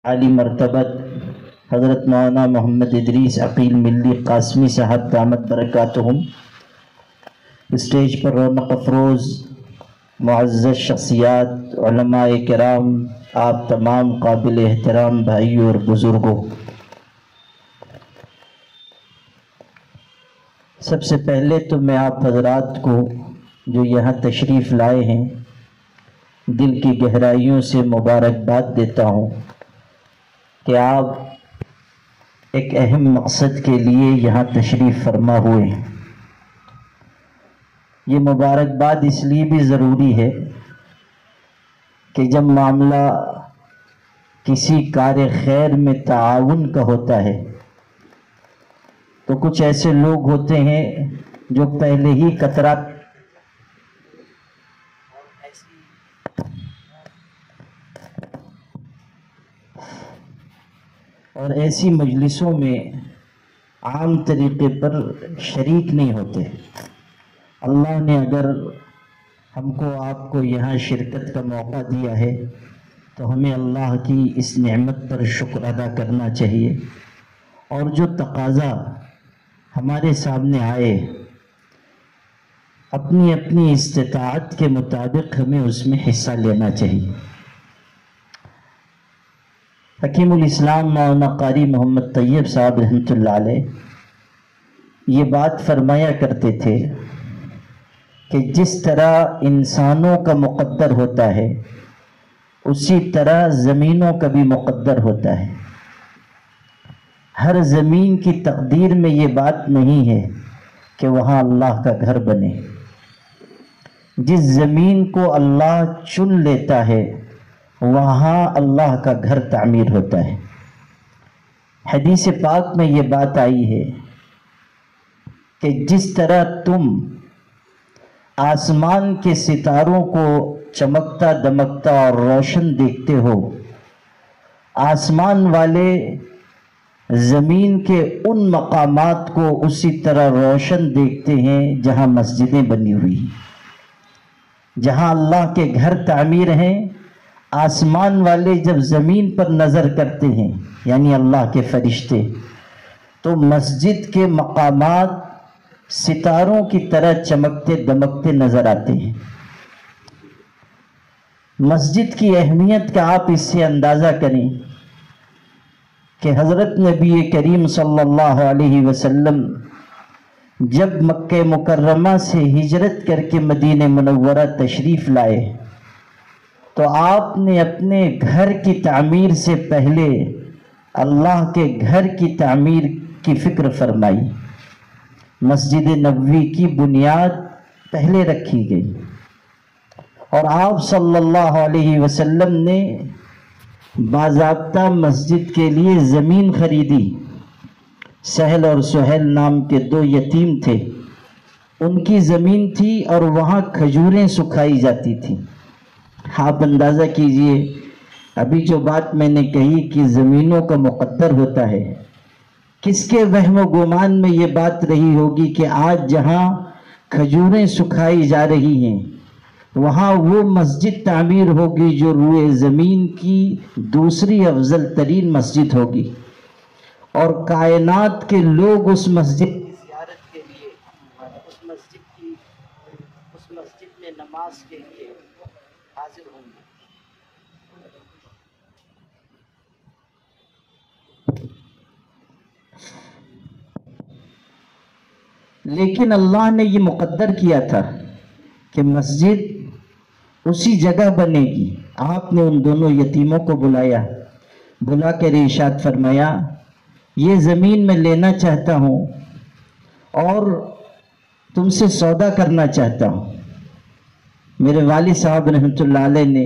عالی مرتبت حضرت مولانا محمد ادریس عقیل ملی قاسمی صاحب دامت برکاتہم، اسٹیج پر رونق افروز معزز شخصیات، علماء کرام، آپ تمام قابل احترام بھائیوں اور بزرگوں، سب سے پہلے تو میں آپ حضرات کو جو یہاں تشریف لائے ہیں دل کی گہرائیوں سے مبارکباد دیتا ہوں کہ آپ ایک اہم مقصد کے لیے یہاں تشریف فرما ہوئے ہیں۔ یہ مبارکباد اس لیے بھی ضروری ہے کہ جب معاملہ کسی کار خیر میں تعاون کا ہوتا ہے تو کچھ ایسے لوگ ہوتے ہیں جو پہلے ہی کترات اور ایسی مجلسوں میں عام طریقے پر شریک نہیں ہوتے۔ اللہ نے اگر ہم کو آپ کو یہاں شرکت کا موقع دیا ہے تو ہمیں اللہ کی اس نعمت پر شکر ادا کرنا چاہیے، اور جو تقاضا ہمارے سامنے آئے اپنی اپنی استطاعت کے مطابق ہمیں اس میں حصہ لینا چاہیے۔ حکیم الاسلام مولانا قاری محمد طیب صاحب رحمۃ اللہ علیہ یہ بات فرمایا کرتے تھے کہ جس طرح انسانوں کا مقدر ہوتا ہے اسی طرح زمینوں کا بھی مقدر ہوتا ہے۔ ہر زمین کی تقدیر میں یہ بات نہیں ہے کہ وہاں اللہ کا گھر بنے۔ جس زمین کو اللہ چن لیتا ہے وہاں اللہ کا گھر تعمیر ہوتا ہے۔ حدیث پاک میں یہ بات آئی ہے کہ جس طرح تم آسمان کے ستاروں کو چمکتا دمکتا اور روشن دیکھتے ہو، آسمان والے زمین کے ان مقامات کو اسی طرح روشن دیکھتے ہیں جہاں مسجدیں بنی ہوئی ہیں، جہاں اللہ کے گھر تعمیر ہیں۔ آسمان والے جب زمین پر نظر کرتے ہیں یعنی اللہ کے فرشتے، تو مسجد کے مقامات ستاروں کی طرح چمکتے دمکتے نظر آتے ہیں۔ مسجد کی اہمیت کا آپ اس سے اندازہ کریں کہ حضرت نبی کریم صلی اللہ علیہ وسلم جب مکہ مکرمہ سے ہجرت کر کے مدینہ منورہ تشریف لائے تو آپ نے اپنے گھر کی تعمیر سے پہلے اللہ کے گھر کی تعمیر کی فکر فرمائی۔ مسجد نبوی کی بنیاد پہلے رکھی گئی، اور آپ صلی اللہ علیہ وسلم نے باضابطہ مسجد کے لیے زمین خریدی۔ سہل اور سہیل نام کے دو یتیم تھے، ان کی زمین تھی اور وہاں کھجوریں سکھائی جاتی تھیں۔ آپ اندازہ کیجئے ابھی جو بات میں نے کہی کہ زمینوں کا مقدر ہوتا ہے، کس کے وہم و گمان میں یہ بات رہی ہوگی کہ آج جہاں کھجوریں سکھائی جا رہی ہیں وہاں وہ مسجد تعمیر ہوگی جو روئے زمین کی دوسری افضل ترین مسجد ہوگی، اور کائنات کے لوگ اس مسجد کی زیارت کے لیے، اس مسجد میں نماز کے لیے حاضر ہوں گے۔ لیکن اللہ نے یہ مقدر کیا تھا کہ مسجد اسی جگہ بنے گی۔ آپ نے ان دونوں یتیموں کو بلا کر ارشاد فرمایا، یہ زمین میں لینا چاہتا ہوں اور تم سے سودا کرنا چاہتا ہوں۔ میرے والد صاحب رحمۃ اللہ علیہ نے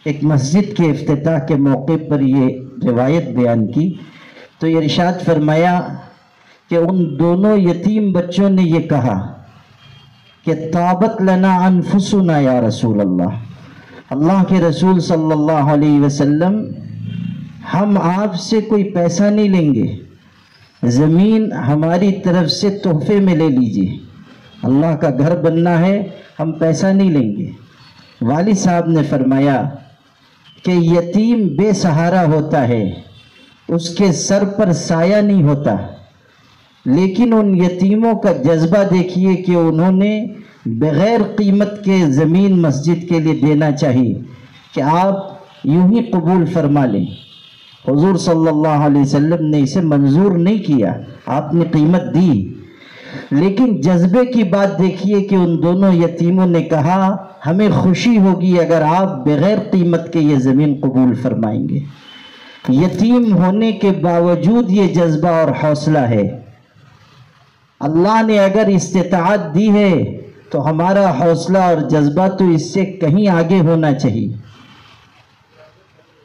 ایک مسجد کے افتتاح کے موقع پر یہ روایت بیان کی تو یہ ارشاد فرمایا کہ ان دونوں یتیم بچوں نے یہ کہا کہ طابت لنا انفسنا یا رسول اللہ، اللہ کے رسول صلی اللہ علیہ وسلم ہم آپ سے کوئی پیسہ نہیں لیں گے، زمین ہماری طرف سے تحفے میں لے لیجئے، اللہ کا گھر بننا ہے، ہم پیسہ نہیں لیں گے۔ والد صاحب نے فرمایا کہ یتیم بے سہارا ہوتا ہے، اس کے سر پر سایہ نہیں ہوتا، لیکن ان یتیموں کا جذبہ دیکھیے کہ انہوں نے بغیر قیمت کے زمین مسجد کے لیے دینا چاہیے کہ آپ یوں ہی قبول فرما لیں۔ حضور صلی اللہ علیہ وسلم نے اسے منظور نہیں کیا، آپ نے قیمت دی، لیکن جذبے کی بات دیکھیے کہ ان دونوں یتیموں نے کہا ہمیں خوشی ہوگی اگر آپ بغیر قیمت کے یہ زمین قبول فرمائیں گے۔ یتیم ہونے کے باوجود یہ جذبہ اور حوصلہ ہے۔ اللہ نے اگر استطاعت دی ہے تو ہمارا حوصلہ اور جذبہ تو اس سے کہیں آگے ہونا چاہیے۔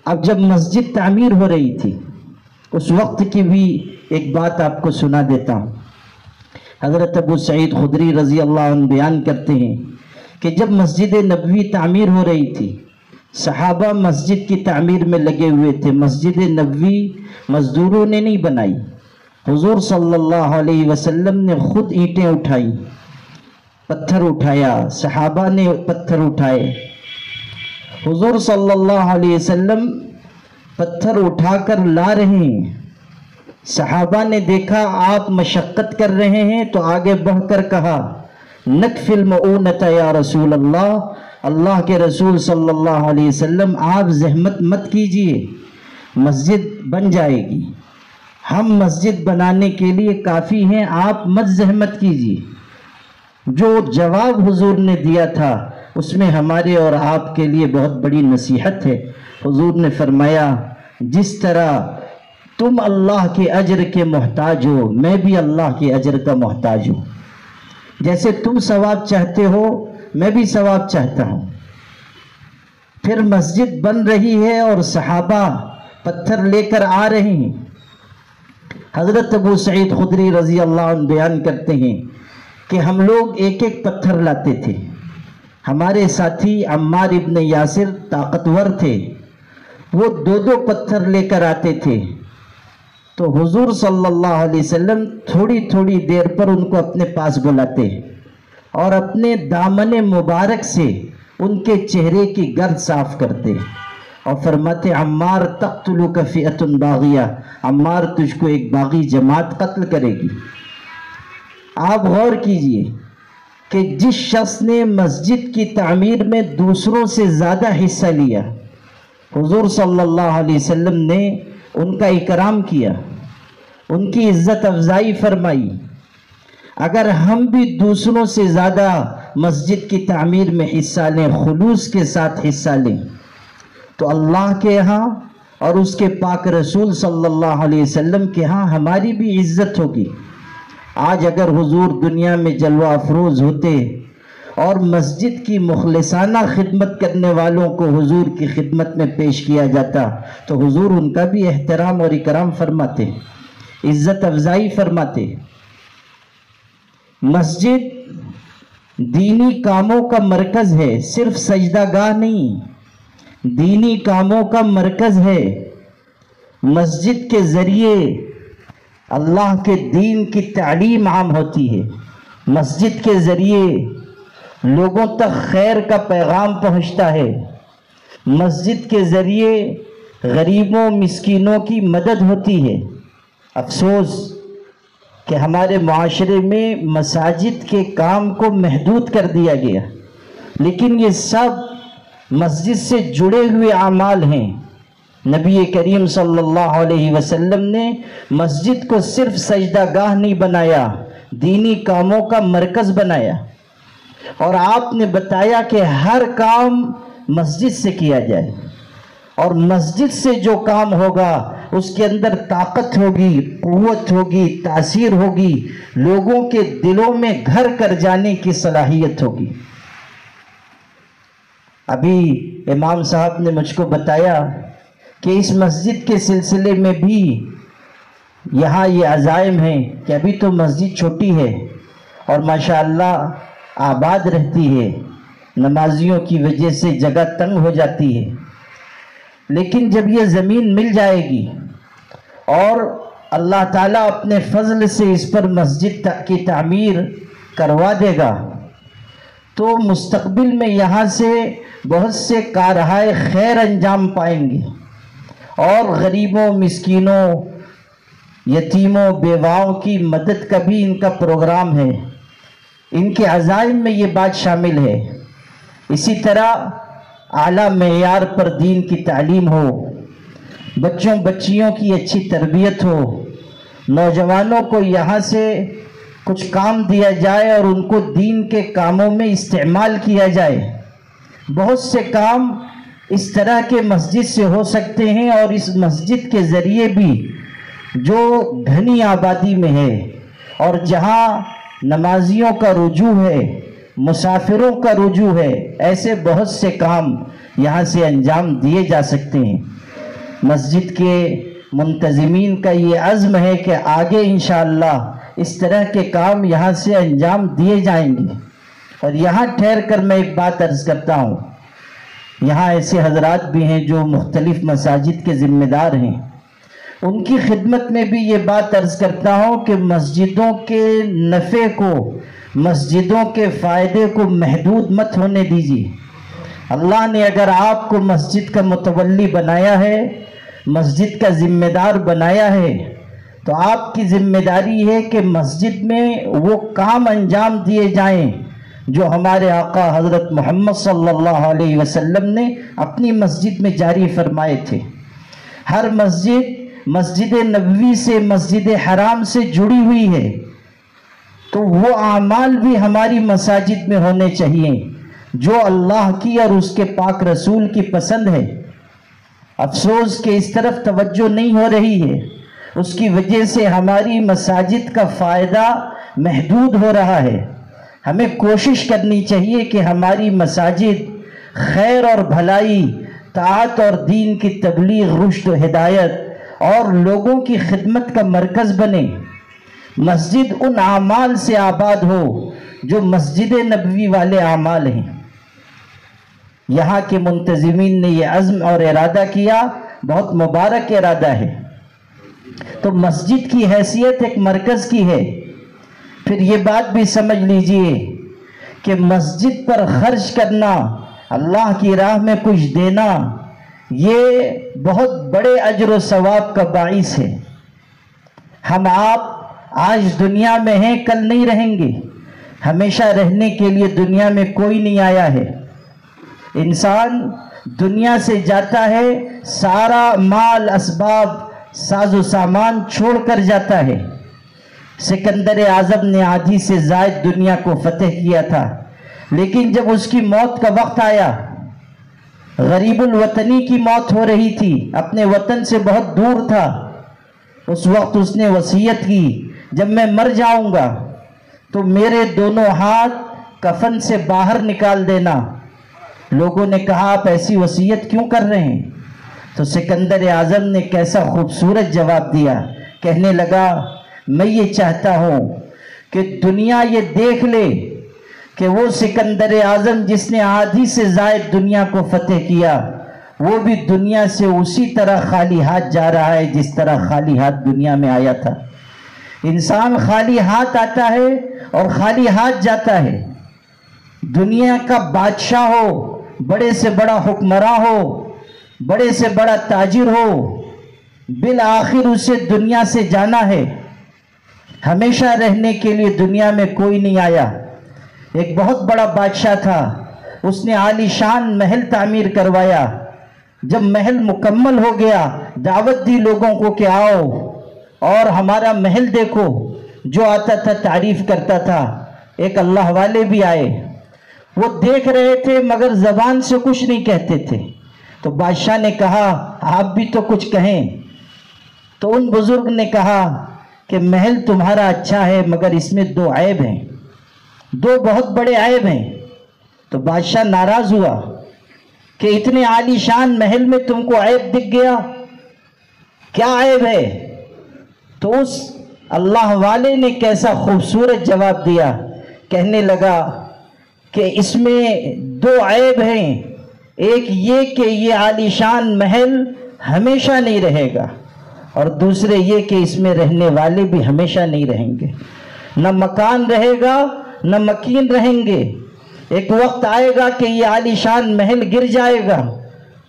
اب جب مسجد تعمیر ہو رہی تھی اس وقت کی بھی ایک بات آپ کو سنا دیتا ہوں۔ حضرت ابو سعید خدری رضی اللہ عنہ بیان کرتے ہیں کہ جب مسجد نبوی تعمیر ہو رہی تھی، صحابہ مسجد کی تعمیر میں لگے ہوئے تھے۔ مسجد نبوی مزدوروں نے نہیں بنائی، حضور صلی اللہ علیہ وسلم نے خود اینٹیں اٹھائی، پتھر اٹھایا، صحابہ نے پتھر اٹھائے۔ حضور صلی اللہ علیہ وسلم پتھر اٹھا کر لا رہے ہیں، صحابہ نے دیکھا آپ مشقت کر رہے ہیں تو آگے بڑھ کر کہا نکفی المؤونۃ یا رسول اللہ، اللہ کے رسول صلی اللہ علیہ وسلم آپ زحمت مت کیجئے، مسجد بن جائے گی، ہم مسجد بنانے کے لیے کافی ہیں، آپ مت زحمت کیجئے۔ جو جواب حضور نے دیا تھا اس میں ہمارے اور آپ کے لیے بہت بڑی نصیحت ہے۔ حضور نے فرمایا جس طرح تم اللہ کے اجر کے محتاج ہو، میں بھی اللہ کے اجر کا محتاج ہوں، جیسے تم ثواب چاہتے ہو میں بھی ثواب چاہتا ہوں۔ پھر مسجد بن رہی ہے اور صحابہ پتھر لے کر آ رہے ہیں۔ حضرت ابو سعید خدری رضی اللہ عنہ بیان کرتے ہیں کہ ہم لوگ ایک ایک پتھر لاتے تھے۔ ہمارے ساتھی عمار ابن یاسر طاقتور تھے، وہ دو دو پتھر لے کر آتے تھے، تو حضور صلی اللہ علیہ وسلم تھوڑی تھوڑی دیر پر ان کو اپنے پاس بلاتے اور اپنے دامن مبارک سے ان کے چہرے کی گرد صاف کرتے اور فرماتے عمار تقتلک فئۃ باغیہ، عمار تجھ کو ایک باغی جماعت قتل کرے گی۔ آپ غور کیجئے کہ جس شخص نے مسجد کی تعمیر میں دوسروں سے زیادہ حصہ لیا، حضور صلی اللہ علیہ وسلم نے ان کا اکرام کیا، ان کی عزت افزائی فرمائی۔ اگر ہم بھی دوسروں سے زیادہ مسجد کی تعمیر میں حصہ لیں، خلوص کے ساتھ حصہ لیں، تو اللہ کے ہاں اور اس کے پاک رسول صلی اللہ علیہ وسلم کے ہاں ہماری بھی عزت ہوگی۔ آج اگر حضور دنیا میں جلوہ افروز ہوتے اور مسجد کی مخلصانہ خدمت کرنے والوں کو حضور کی خدمت میں پیش کیا جاتا تو حضور ان کا بھی احترام اور اکرام فرماتے، عزت افزائی فرماتے۔ مسجد دینی کاموں کا مرکز ہے، صرف سجدہ گاہ نہیں، دینی کاموں کا مرکز ہے۔ مسجد کے ذریعے اللہ کے دین کی تعلیم عام ہوتی ہے، مسجد کے ذریعے لوگوں تک خیر کا پیغام پہنچتا ہے، مسجد کے ذریعے غریبوں مسکینوں کی مدد ہوتی ہے۔ افسوس کہ ہمارے معاشرے میں مساجد کے کام کو محدود کر دیا گیا، لیکن یہ سب مسجد سے جڑے ہوئے اعمال ہیں۔ نبی کریم صلی اللہ علیہ وسلم نے مسجد کو صرف سجدہ گاہ نہیں بنایا، دینی کاموں کا مرکز بنایا، اور آپ نے بتایا کہ ہر کام مسجد سے کیا جائے، اور مسجد سے جو کام ہوگا اس کے اندر طاقت ہوگی، قوت ہوگی، تاثیر ہوگی، لوگوں کے دلوں میں گھر کر جانے کی صلاحیت ہوگی۔ ابھی امام صاحب نے مجھ کو بتایا کہ اس مسجد کے سلسلے میں بھی یہاں یہ عزائم ہیں کہ ابھی تو مسجد چھوٹی ہے اور ماشاءاللہ آباد رہتی ہے، نمازیوں کی وجہ سے جگہ تنگ ہو جاتی ہے، لیکن جب یہ زمین مل جائے گی اور اللہ تعالیٰ اپنے فضل سے اس پر مسجد کی تعمیر کروا دے گا تو مستقبل میں یہاں سے بہت سے کارہائے خیر انجام پائیں گے، اور غریبوں، مسکینوں، یتیموں، بیواؤں کی مدد کا بھی ان کا پروگرام ہے، ان کے عزائم میں یہ بات شامل ہے۔ اسی طرح اعلیٰ معیار پر دین کی تعلیم ہو، بچوں بچیوں کی اچھی تربیت ہو، نوجوانوں کو یہاں سے کچھ کام دیا جائے اور ان کو دین کے کاموں میں استعمال کیا جائے۔ بہت سے کام اس طرح کے مسجد سے ہو سکتے ہیں، اور اس مسجد کے ذریعے بھی جو گھنی آبادی میں ہے اور جہاں نمازیوں کا رجوع ہے، مسافروں کا رجوع ہے، ایسے بہت سے کام یہاں سے انجام دیے جا سکتے ہیں۔ مسجد کے منتظمین کا یہ عزم ہے کہ آگے انشاءاللہ اس طرح کے کام یہاں سے انجام دیے جائیں گے۔ اور یہاں ٹھہر کر میں ایک بات عرض کرتا ہوں، یہاں ایسے حضرات بھی ہیں جو مختلف مساجد کے ذمہ دار ہیں، ان کی خدمت میں بھی یہ بات عرض کرتا ہوں کہ مسجدوں کے نفع کو، مسجدوں کے فائدے کو محدود مت ہونے دیجیے۔ اللہ نے اگر آپ کو مسجد کا متولی بنایا ہے، مسجد کا ذمہ دار بنایا ہے، تو آپ کی ذمہ داری ہے کہ مسجد میں وہ کام انجام دیے جائیں جو ہمارے آقا حضرت محمد صلی اللہ علیہ وسلم نے اپنی مسجد میں جاری فرمائے تھے۔ ہر مسجد مسجد نبوی سے، مسجد حرام سے جڑی ہوئی ہے، تو وہ اعمال بھی ہماری مساجد میں ہونے چاہیے جو اللہ کی اور اس کے پاک رسول کی پسند ہے۔ افسوس کہ اس طرف توجہ نہیں ہو رہی ہے، اس کی وجہ سے ہماری مساجد کا فائدہ محدود ہو رہا ہے۔ ہمیں کوشش کرنی چاہیے کہ ہماری مساجد خیر اور بھلائی، طاعت اور دین کی تبلیغ، رشد و ہدایت اور لوگوں کی خدمت کا مرکز بنے۔ مسجد ان اعمال سے آباد ہو جو مسجد نبوی والے اعمال ہیں۔ یہاں کے منتظمین نے یہ عزم اور ارادہ کیا، بہت مبارک ارادہ ہے۔ تو مسجد کی حیثیت ایک مرکز کی ہے۔ پھر یہ بات بھی سمجھ لیجئے کہ مسجد پر خرچ کرنا، اللہ کی راہ میں کچھ دینا، یہ بہت بڑے اجر و ثواب کا باعث ہے۔ ہم آپ آج دنیا میں ہیں، کل نہیں رہیں گے، ہمیشہ رہنے کے لیے دنیا میں کوئی نہیں آیا ہے۔ انسان دنیا سے جاتا ہے، سارا مال، اسباب، ساز و سامان چھوڑ کر جاتا ہے۔ سکندر اعظم نے آدھی سے زائد دنیا کو فتح کیا تھا، لیکن جب اس کی موت کا وقت آیا، غریب الوطنی کی موت ہو رہی تھی، اپنے وطن سے بہت دور تھا، اس وقت اس نے وصیت کی، جب میں مر جاؤں گا تو میرے دونوں ہاتھ کفن سے باہر نکال دینا۔ لوگوں نے کہا آپ ایسی وصیت کیوں کر رہے ہیں؟ تو سکندر اعظم نے کیسا خوبصورت جواب دیا، کہنے لگا میں یہ چاہتا ہوں کہ دنیا یہ دیکھ لے کہ وہ سکندر اعظم جس نے آدھی سے زائد دنیا کو فتح کیا، وہ بھی دنیا سے اسی طرح خالی ہاتھ جا رہا ہے جس طرح خالی ہاتھ دنیا میں آیا تھا۔ انسان خالی ہاتھ آتا ہے اور خالی ہاتھ جاتا ہے۔ دنیا کا بادشاہ ہو، بڑے سے بڑا حکمراں ہو، بڑے سے بڑا تاجر ہو، بالآخر اسے دنیا سے جانا ہے۔ ہمیشہ رہنے کے لیے دنیا میں کوئی نہیں آیا۔ ایک بہت بڑا بادشاہ تھا، اس نے عالی شان محل تعمیر کروایا۔ جب محل مکمل ہو گیا، دعوت دی لوگوں کو کہ آؤ اور ہمارا محل دیکھو۔ جو آتا تھا تعریف کرتا تھا۔ ایک اللہ والے بھی آئے، وہ دیکھ رہے تھے مگر زبان سے کچھ نہیں کہتے تھے۔ تو بادشاہ نے کہا آپ بھی تو کچھ کہیں۔ تو ان بزرگ نے کہا کہ محل تمہارا اچھا ہے مگر اس میں دو عیب ہیں، دو بہت بڑے عیب ہیں۔ تو بادشاہ ناراض ہوا کہ اتنے عالی شان محل میں تم کو عیب دکھ گیا، کیا عیب ہے؟ تو اس اللہ والے نے کیسا خوبصورت جواب دیا، کہنے لگا کہ اس میں دو عیب ہیں، ایک یہ کہ یہ عالی شان محل ہمیشہ نہیں رہے گا، اور دوسرے یہ کہ اس میں رہنے والے بھی ہمیشہ نہیں رہیں گے، نہ مکان رہے گا نہ مکین رہیں گے۔ ایک وقت آئے گا کہ یہ عالیشان محل گر جائے گا،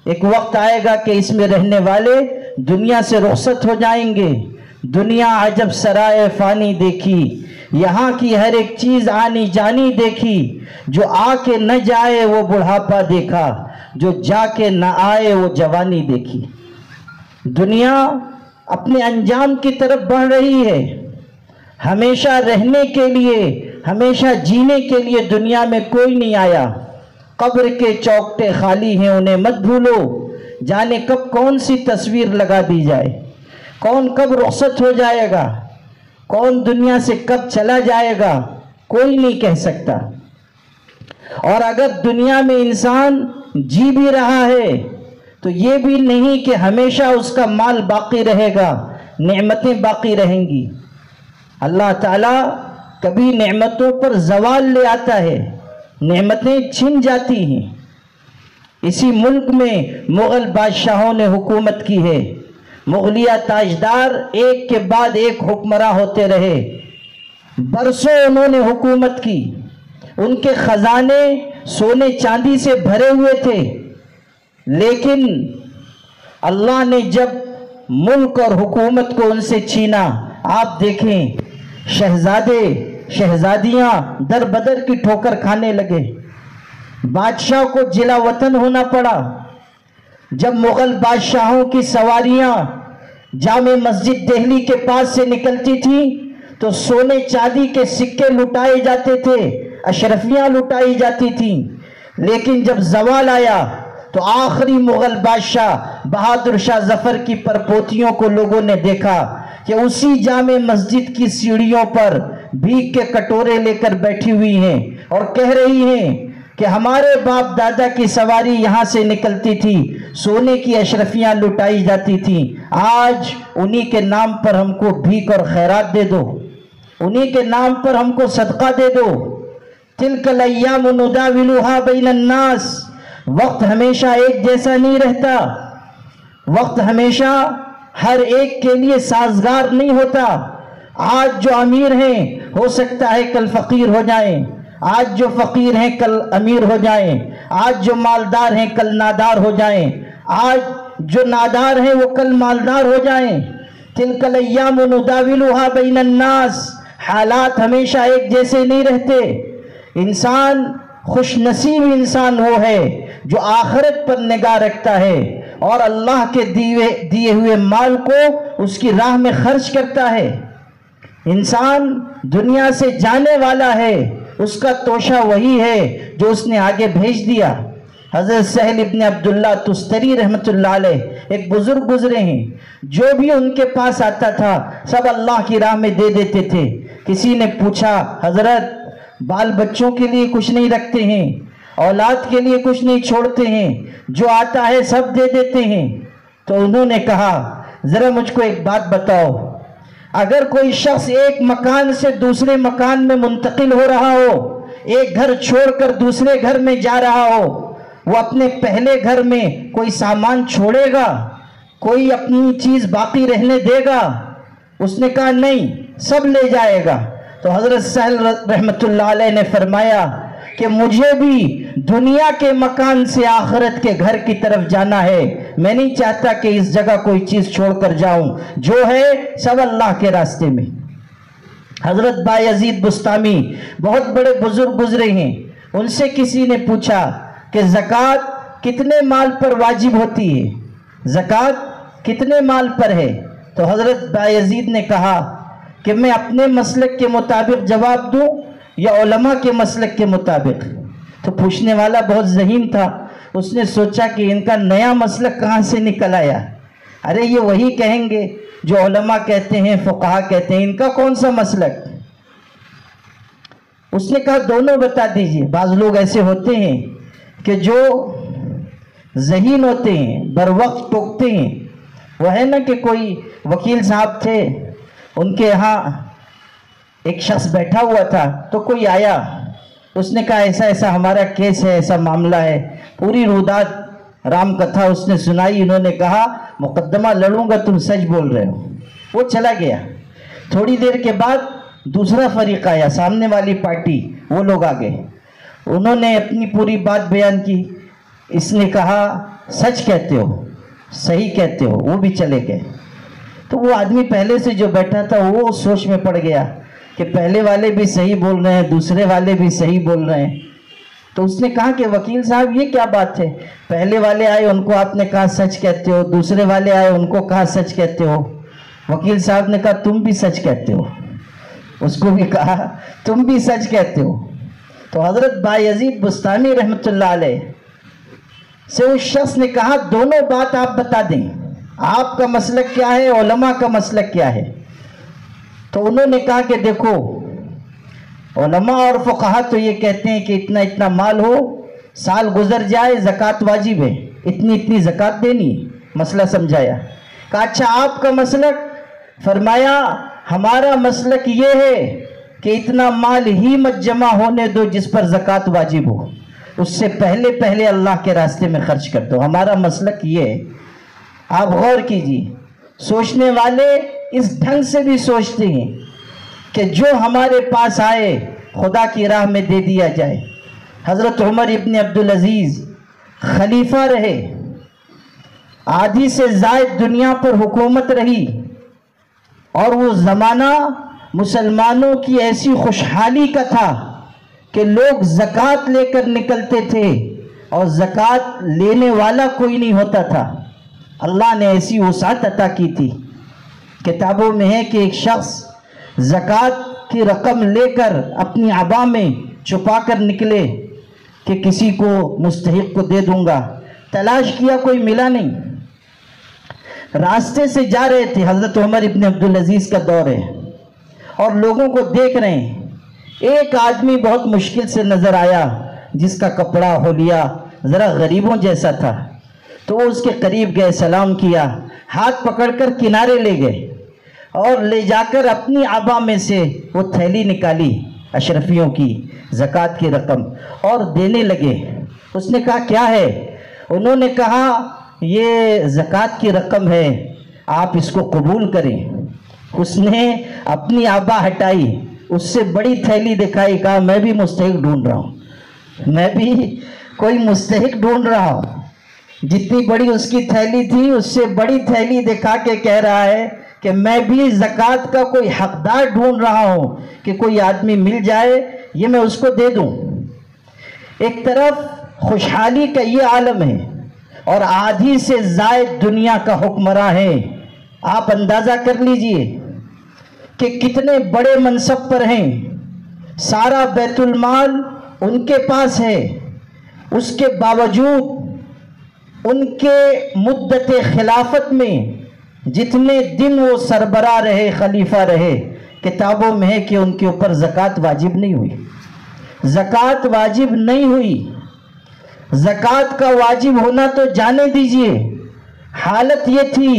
ایک وقت آئے گا کہ اس میں رہنے والے دنیا سے رخصت ہو جائیں گے۔ دنیا عجب سرائے فانی دیکھی، یہاں کی ہر ایک چیز آنی جانی دیکھی، جو آ کے نہ جائے وہ بڑھاپا دیکھا، جو جا کے نہ آئے وہ جوانی دیکھی۔ دنیا اپنے انجام کی طرف بڑھ رہی ہے۔ ہمیشہ رہنے کے لیے، ہمیشہ جینے کے لیے دنیا میں کوئی نہیں آیا۔ قبر کے چوکٹے خالی ہیں انہیں مت بھولو، جانے کب کون سی تصویر لگا دی جائے، کون کب رخصت ہو جائے گا، کون دنیا سے کب چلا جائے گا، کوئی نہیں کہہ سکتا۔ اور اگر دنیا میں انسان جی بھی رہا ہے تو یہ بھی نہیں کہ ہمیشہ اس کا مال باقی رہے گا، نعمتیں باقی رہیں گی۔ اللہ تعالیٰ کبھی نعمتوں پر زوال لے آتا ہے، نعمتیں چھن جاتی ہیں۔ اسی ملک میں مغل بادشاہوں نے حکومت کی ہے، مغلیہ تاجدار ایک کے بعد ایک حکمراں ہوتے رہے، برسوں انہوں نے حکومت کی، ان کے خزانے سونے چاندی سے بھرے ہوئے تھے، لیکن اللہ نے جب ملک اور حکومت کو ان سے چھینا، آپ دیکھیں شہزادے شہزادیاں در بدر کی ٹھوکر کھانے لگے، بادشاہ کو جلا وطن ہونا پڑا۔ جب مغل بادشاہوں کی سواریاں جامع مسجد دہلی کے پاس سے نکلتی تھیں تو سونے چاندی کے سکے لٹائے جاتے تھے، اشرفیاں لٹائی جاتی تھیں، لیکن جب زوال آیا تو آخری مغل بادشاہ بہادر شاہ ظفر کی پرپوتیوں کو لوگوں نے دیکھا کہ اسی جامع مسجد کی سیڑھیوں پر بھیک کے کٹورے لے کر بیٹھی ہوئی ہیں اور کہہ رہی ہیں کہ ہمارے باپ دادا کی سواری یہاں سے نکلتی تھی، سونے کی اشرفیاں لٹائی جاتی تھیں، آج انہی کے نام پر ہم کو بھیک اور خیرات دے دو، انہی کے نام پر ہم کو صدقہ دے دو۔ تلک الایام نداولها بین الناس، وقت ہمیشہ ایک جیسا نہیں رہتا، وقت ہمیشہ ہر ایک کے لیے سازگار نہیں ہوتا۔ آج جو امیر ہیں ہو سکتا ہے کل فقیر ہو جائیں، آج جو فقیر ہیں کل امیر ہو جائیں، آج جو مالدار ہیں کل نادار ہو جائیں، آج جو نادار ہیں وہ کل مالدار ہو جائیں۔ تلک الایام نداولها بین الناس، حالات ہمیشہ ایک جیسے نہیں رہتے۔ انسان خوش نصیب انسان وہ ہے جو آخرت پر نگاہ رکھتا ہے اور اللہ کے دیے ہوئے مال کو اس کی راہ میں خرچ کرتا ہے۔ انسان دنیا سے جانے والا ہے، اس کا توشہ وہی ہے جو اس نے آگے بھیج دیا۔ حضرت سہل ابن عبداللہ تستری رحمت اللہ علیہ ایک بزرگ گزرے ہیں، جو بھی ان کے پاس آتا تھا سب اللہ کی راہ میں دے دیتے تھے۔ کسی نے پوچھا حضرت بال بچوں کے لیے کچھ نہیں رکھتے ہیں، اولاد کے لیے کچھ نہیں چھوڑتے ہیں، جو آتا ہے سب دے دیتے ہیں؟ تو انہوں نے کہا ذرا مجھ کو ایک بات بتاؤ، اگر کوئی شخص ایک مکان سے دوسرے مکان میں منتقل ہو رہا ہو، ایک گھر چھوڑ کر دوسرے گھر میں جا رہا ہو، وہ اپنے پہلے گھر میں کوئی سامان چھوڑے گا، کوئی اپنی چیز باقی رہنے دے گا؟ اس نے کہا نہیں، سب لے جائے گا۔ تو حضرت سہل رحمت اللہ علیہ نے فرمایا کہ مجھے بھی دنیا کے مکان سے آخرت کے گھر کی طرف جانا ہے، میں نہیں چاہتا کہ اس جگہ کوئی چیز چھوڑ کر جاؤں، جو ہے سب اللہ کے راستے میں۔ حضرت بایزید بستامی بہت بڑے بزرگ گزرے ہیں، ان سے کسی نے پوچھا کہ زکوٰۃ کتنے مال پر واجب ہوتی ہے، زکوٰۃ کتنے مال پر ہے؟ تو حضرت بایزید نے کہا کہ میں اپنے مسلک کے مطابق جواب دوں یا علماء کے مسلک کے مطابق؟ تو پوچھنے والا بہت ذہین تھا، اس نے سوچا کہ ان کا نیا مسلک کہاں سے نکل آیا، ارے یہ وہی کہیں گے جو علماء کہتے ہیں، فقہا کہتے ہیں، ان کا کون سا مسلک؟ اس نے کہا دونوں بتا دیجئے۔ بعض لوگ ایسے ہوتے ہیں کہ جو ذہین ہوتے ہیں، بر وقت ٹوکتے ہیں۔ وہ ہے نا کہ کوئی وکیل صاحب تھے، ان کے ہاں ایک شخص بیٹھا ہوا تھا تو کوئی آیا، اس نے کہا ایسا ایسا ہمارا کیس ہے، ایسا معاملہ ہے، پوری رودات رام کتھا اس نے سنائی۔ انہوں نے کہا مقدمہ لڑوں گا، تم سچ بول رہے ہو۔ وہ چلا گیا۔ تھوڑی دیر کے بعد دوسرا فریق آیا، سامنے والی پارٹی، وہ لوگ آ گئے۔ انہوں نے اپنی پوری بات بیان کی. اس نے کہا سچ کہتے ہو, صحیح کہتے ہو. وہ بھی چلے گئے. تو وہ آدمی پہلے سے جو بیٹھا تھا وہ سوچ میں پڑ گیا کہ پہلے والے بھی صحیح بول رہے ہیں, دوسرے والے بھی صحیح بول رہے ہیں. تو اس نے کہا کہ وکیل صاحب یہ کیا بات ہے, پہلے والے آئے ان کو آپ نے کہا سچ کہتے ہو, دوسرے والے آئے ان کو کہا سچ کہتے ہو. وکیل صاحب نے کہا تم بھی سچ کہتے ہو. اس کو بھی کہا تم بھی سچ کہتے ہو. تو حضرت بایزید بستانی رحمۃ اللہ علیہ سے اس شخص نے کہا دونوں بات آپ بتا دیں, آپ کا مسلک کیا ہے, علماء کا مسلک کیا ہے. تو انہوں نے کہا کہ دیکھو علماء اور فقہا تو یہ کہتے ہیں کہ اتنا اتنا مال ہو, سال گزر جائے زکوٰۃ واجب ہے, اتنی اتنی زکوٰۃ دینی. مسئلہ سمجھایا. کہا اچھا آپ کا مسلک؟ فرمایا ہمارا مسلک یہ ہے کہ اتنا مال ہی مت جمع ہونے دو جس پر زکوٰۃ واجب ہو, اس سے پہلے پہلے اللہ کے راستے میں خرچ کر دو. ہمارا مسلک یہ ہے. آپ غور کیجیے, سوچنے والے اس ڈھنگ سے بھی سوچتے ہیں کہ جو ہمارے پاس آئے خدا کی راہ میں دے دیا جائے. حضرت عمر ابن عبدالعزیز خلیفہ رہے, آدھی سے زائد دنیا پر حکومت رہی, اور وہ زمانہ مسلمانوں کی ایسی خوشحالی کا تھا کہ لوگ زکوٰۃ لے کر نکلتے تھے اور زکوٰۃ لینے والا کوئی نہیں ہوتا تھا. اللہ نے ایسی وسعت عطا کی تھی. کتابوں میں ہے کہ ایک شخص زکوٰۃ کی رقم لے کر اپنی عبا میں چھپا کر نکلے کہ کسی کو مستحق کو دے دوں گا. تلاش کیا کوئی ملا نہیں. راستے سے جا رہے تھے, حضرت عمر ابن عبدالعزیز کا دور ہے, اور لوگوں کو دیکھ رہے ہیں. ایک آدمی بہت مشکل سے نظر آیا جس کا کپڑا حلیہ ذرا غریبوں جیسا تھا. تو وہ اس کے قریب گئے, سلام کیا, ہاتھ پکڑ کر کنارے لے گئے اور لے جا کر اپنی عبا میں سے وہ تھیلی نکالی اشرفیوں کی زکوٰۃ کی رقم اور دینے لگے. اس نے کہا کیا ہے؟ انہوں نے کہا یہ زکوٰۃ کی رقم ہے, آپ اس کو قبول کریں. اس نے اپنی عبا ہٹائی, اس سے بڑی تھیلی دکھائی, کہا میں بھی مستحق ڈھونڈ رہا ہوں, میں بھی کوئی مستحق ڈھونڈ رہا ہوں. جتنی بڑی اس کی تھیلی تھی اس سے بڑی تھیلی دکھا کے کہہ رہا ہے کہ میں بھی زکوٰۃ کا کوئی حقدار ڈھونڈ رہا ہوں کہ کوئی آدمی مل جائے, یہ میں اس کو دے دوں. ایک طرف خوشحالی کا یہ عالم ہے اور آدھی سے زائد دنیا کا حکمراں ہے. آپ اندازہ کر لیجئے کہ کتنے بڑے منصب پر ہیں, سارا بیت المال ان کے پاس ہے, اس کے باوجود ان کے مدت خلافت میں جتنے دن وہ سربراہ رہے, خلیفہ رہے, کتابوں میں ہے کہ ان کے اوپر زکوٰۃ واجب نہیں ہوئی. زکوٰۃ واجب نہیں ہوئی. زکوٰۃ کا واجب ہونا تو جانے دیجئے. حالت یہ تھی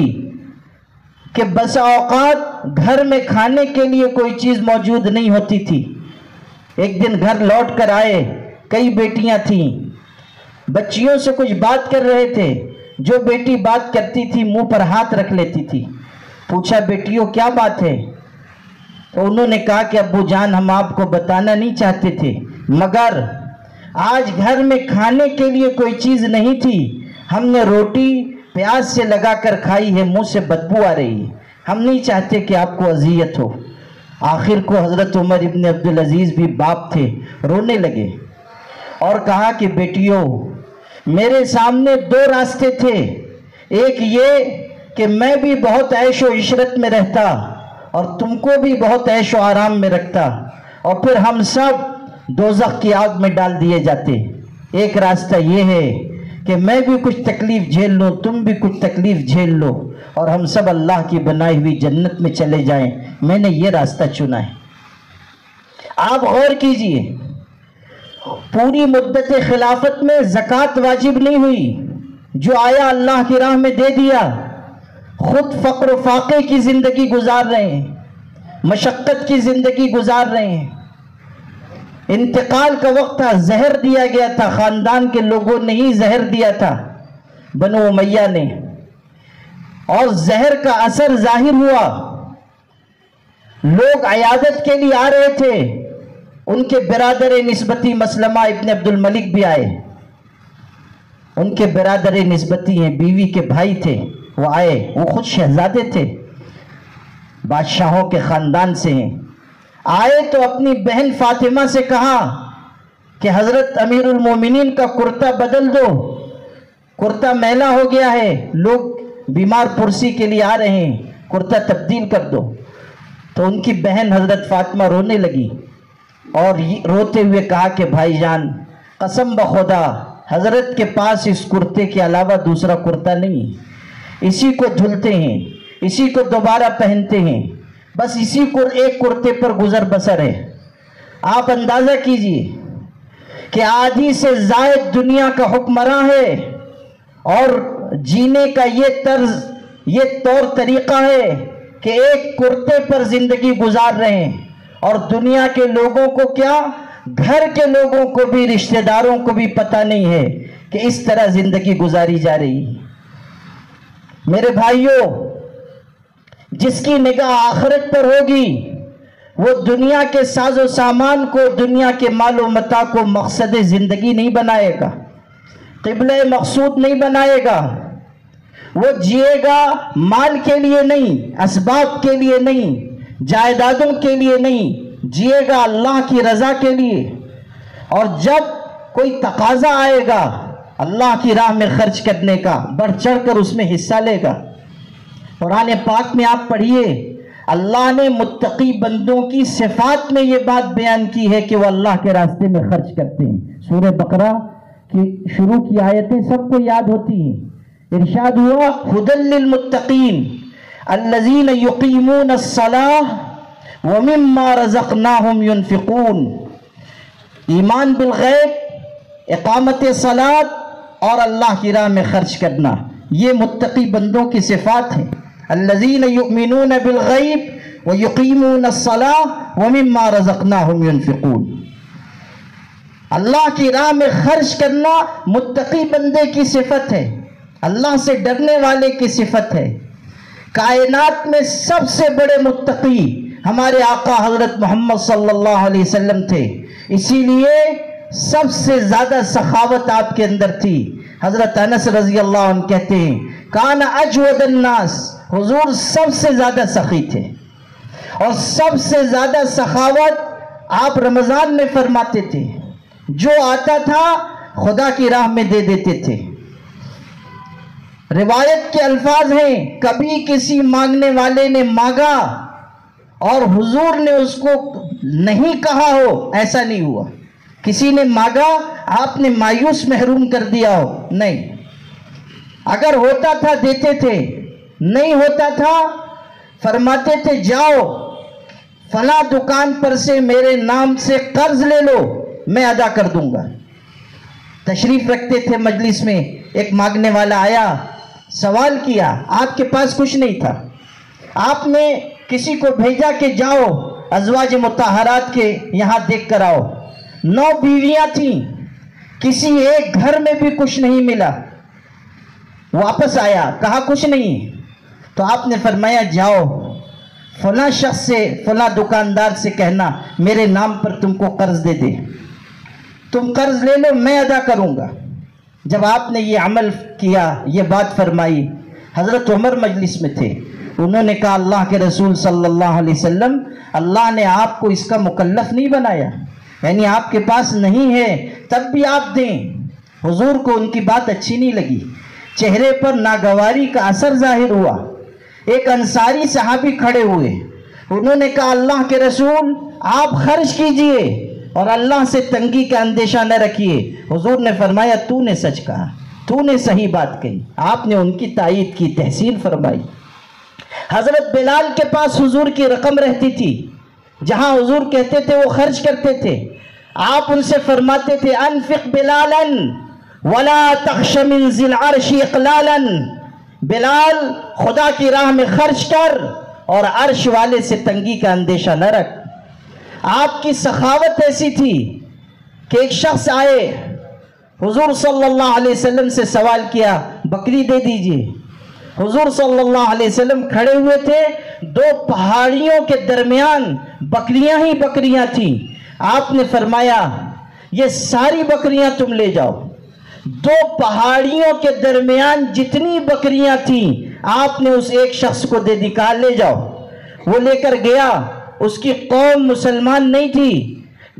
کہ بسا اوقات گھر میں کھانے کے لیے کوئی چیز موجود نہیں ہوتی تھی. ایک دن گھر لوٹ کر آئے, کئی بیٹیاں تھیں, بچیوں سے کچھ بات کر رہے تھے. جو بیٹی بات کرتی تھی منہ پر ہاتھ رکھ لیتی تھی. پوچھا بیٹیوں کیا بات ہے؟ تو انہوں نے کہا کہ ابو جان ہم آپ کو بتانا نہیں چاہتے تھے, مگر آج گھر میں کھانے کے لیے کوئی چیز نہیں تھی, ہم نے روٹی پیاز سے لگا کر کھائی ہے, منہ سے بدبو آ رہی ہے, ہم نہیں چاہتے کہ آپ کو اذیت ہو. آخر کو حضرت عمر ابن عبدالعزیز بھی باپ تھے, رونے لگے اور کہا کہ بیٹیوں میرے سامنے دو راستے تھے. ایک یہ کہ میں بھی بہت عیش و عشرت میں رہتا اور تم کو بھی بہت عیش و آرام میں رکھتا, اور پھر ہم سب دوزخ کی آگ میں ڈال دیے جاتے. ایک راستہ یہ ہے کہ میں بھی کچھ تکلیف جھیل لوں, تم بھی کچھ تکلیف جھیل لو, اور ہم سب اللہ کی بنائی ہوئی جنت میں چلے جائیں. میں نے یہ راستہ چنا ہے. آپ غور کیجئے, پوری مدت خلافت میں زکوٰۃ واجب نہیں ہوئی, جو آیا اللہ کی راہ میں دے دیا. خود فقر و فاقے کی زندگی گزار رہے ہیں, مشقت کی زندگی گزار رہے ہیں. انتقال کا وقت تھا, زہر دیا گیا تھا, خاندان کے لوگوں نے ہی زہر دیا تھا, بنو امیہ نے, اور زہر کا اثر ظاہر ہوا. لوگ عیادت کے لیے آ رہے تھے, ان کے برادر نسبتی مسلمہ ابن عبد الملک بھی آئے، ان کے برادر نسبتی ہیں، بیوی کے بھائی تھے، وہ آئے، وہ خود شہزادے تھے، بادشاہوں کے خاندان سے ہیں۔ آئے تو اپنی بہن فاطمہ سے کہا کہ حضرت امیر المومنین کا کرتا بدل دو، کرتا میلا ہو گیا ہے، لوگ بیمار پرسی کے لیے آ رہے ہیں، کرتا تبدیل کر دو۔ تو ان کی بہن حضرت فاطمہ رونے لگی اور روتے ہوئے کہا کہ بھائی جان، قسم بخدا حضرت کے پاس اس کرتے کے علاوہ دوسرا کرتا نہیں، اسی کو دھلتے ہیں، اسی کو دوبارہ پہنتے ہیں، بس اسی کو ایک کرتے پر گزر بسر ہے۔ آپ اندازہ کیجئے کہ آدھی سے زائد دنیا کا حکمراں ہے اور جینے کا یہ طرز، یہ طور طریقہ ہے کہ ایک کرتے پر زندگی گزار رہے ہیں، اور دنیا کے لوگوں کو کیا، گھر کے لوگوں کو بھی، رشتہ داروں کو بھی پتہ نہیں ہے کہ اس طرح زندگی گزاری جا رہی ہے۔ میرے بھائیوں، جس کی نگاہ آخرت پر ہوگی وہ دنیا کے ساز و سامان کو، دنیا کے مال و متاع کو مقصد زندگی نہیں بنائے گا، قبلہ مقصود نہیں بنائے گا۔ وہ جیے گا مال کے لیے نہیں، اسباب کے لیے نہیں، جائیدادوں کے لیے نہیں، جیے گا اللہ کی رضا کے لیے۔ اور جب کوئی تقاضا آئے گا اللہ کی راہ میں خرچ کرنے کا، بڑھ چڑھ کر اس میں حصہ لے گا۔ قرآن پاک میں آپ پڑھیے، اللہ نے متقی بندوں کی صفات میں یہ بات بیان کی ہے کہ وہ اللہ کے راستے میں خرچ کرتے ہیں۔ سورہ بقرہ کی شروع کی آیتیں سب کو یاد ہوتی ہیں۔ ارشاد ہوا ھدی للمتقین الذین یقیمون الصلاۃ ومما رزقناہم ینفقون۔ ایمان بالغیب، اقامت صلاۃ اور اللہ کی راہ میں خرچ کرنا، یہ متقی بندوں کی صفات ہیں۔ الذین یؤمنون بالغیب ویقیمون الصلاۃ ومما رزقناہم ینفقون۔ اللہ کی راہ میں خرچ کرنا متقی بندے کی صفت ہے، اللہ سے ڈرنے والے کی صفت ہے۔ کائنات میں سب سے بڑے متقی ہمارے آقا حضرت محمد صلی اللہ علیہ وسلم تھے، اسی لیے سب سے زیادہ سخاوت آپ کے اندر تھی۔ حضرت انس رضی اللہ عنہ کہتے ہیں کان اجود الناس، حضور سب سے زیادہ سخی تھے، اور سب سے زیادہ سخاوت آپ رمضان میں فرماتے تھے، جو آتا تھا خدا کی راہ میں دے دیتے تھے۔ روایت کے الفاظ ہیں کبھی کسی مانگنے والے نے مانگا اور حضور نے اس کو نہیں کہا ہو، ایسا نہیں ہوا۔ کسی نے مانگا آپ نے مایوس محروم کر دیا ہو، نہیں، اگر ہوتا تھا دیتے تھے، نہیں ہوتا تھا فرماتے تھے جاؤ فلاں دکان پر سے میرے نام سے قرض لے لو، میں ادا کر دوں گا۔ تشریف رکھتے تھے مجلس میں، ایک مانگنے والا آیا، سوال کیا، آپ کے پاس کچھ نہیں تھا، آپ نے کسی کو بھیجا کہ جاؤ ازواج مطہرات کے یہاں دیکھ کر آؤ، 9 بیویاں تھیں، کسی ایک گھر میں بھی کچھ نہیں ملا، واپس آیا کہا کچھ نہیں، تو آپ نے فرمایا جاؤ فلاں شخص سے، فلاں دکاندار سے کہنا میرے نام پر تم کو قرض دے دے، تم قرض لے لو میں ادا کروں گا۔ جب آپ نے یہ عمل کیا، یہ بات فرمائی، حضرت عمر مجلس میں تھے، انہوں نے کہا اللہ کے رسول صلی اللہ علیہ وسلم، اللہ نے آپ کو اس کا مکلف نہیں بنایا، یعنی آپ کے پاس نہیں ہے تب بھی آپ دیں۔ حضور کو ان کی بات اچھی نہیں لگی، چہرے پر ناگواری کا اثر ظاہر ہوا۔ ایک انصاری صحابی کھڑے ہوئے، انہوں نے کہا اللہ کے رسول آپ خرچ کیجئے اور اللہ سے تنگی کا اندیشہ نہ رکھیے۔ حضور نے فرمایا تو نے سچ کہا، تو نے صحیح بات کہی۔ آپ نے ان کی تائید کی، تحسین فرمائی۔ حضرت بلال کے پاس حضور کی رقم رہتی تھی، جہاں حضور کہتے تھے وہ خرچ کرتے تھے۔ آپ ان سے فرماتے تھے انفق بلالا ولا تخش من ذی العرش اقلالا، بلال خدا کی راہ میں خرچ کر اور عرش والے سے تنگی کا اندیشہ نہ رکھ۔ آپ کی سخاوت ایسی تھی کہ ایک شخص آئے، حضور صلی اللہ علیہ وسلم سے سوال کیا بکری دے دیجئے۔ حضور صلی اللہ علیہ وسلم کھڑے ہوئے تھے، 2 پہاڑیوں کے درمیان بکریاں ہی بکریاں تھیں، آپ نے فرمایا یہ ساری بکریاں تم لے جاؤ. 2 پہاڑیوں کے درمیان جتنی بکریاں تھیں آپ نے اس ایک شخص کو دے دی، کہا لے جاؤ. وہ لے کر گیا. اس کی قوم مسلمان نہیں تھی.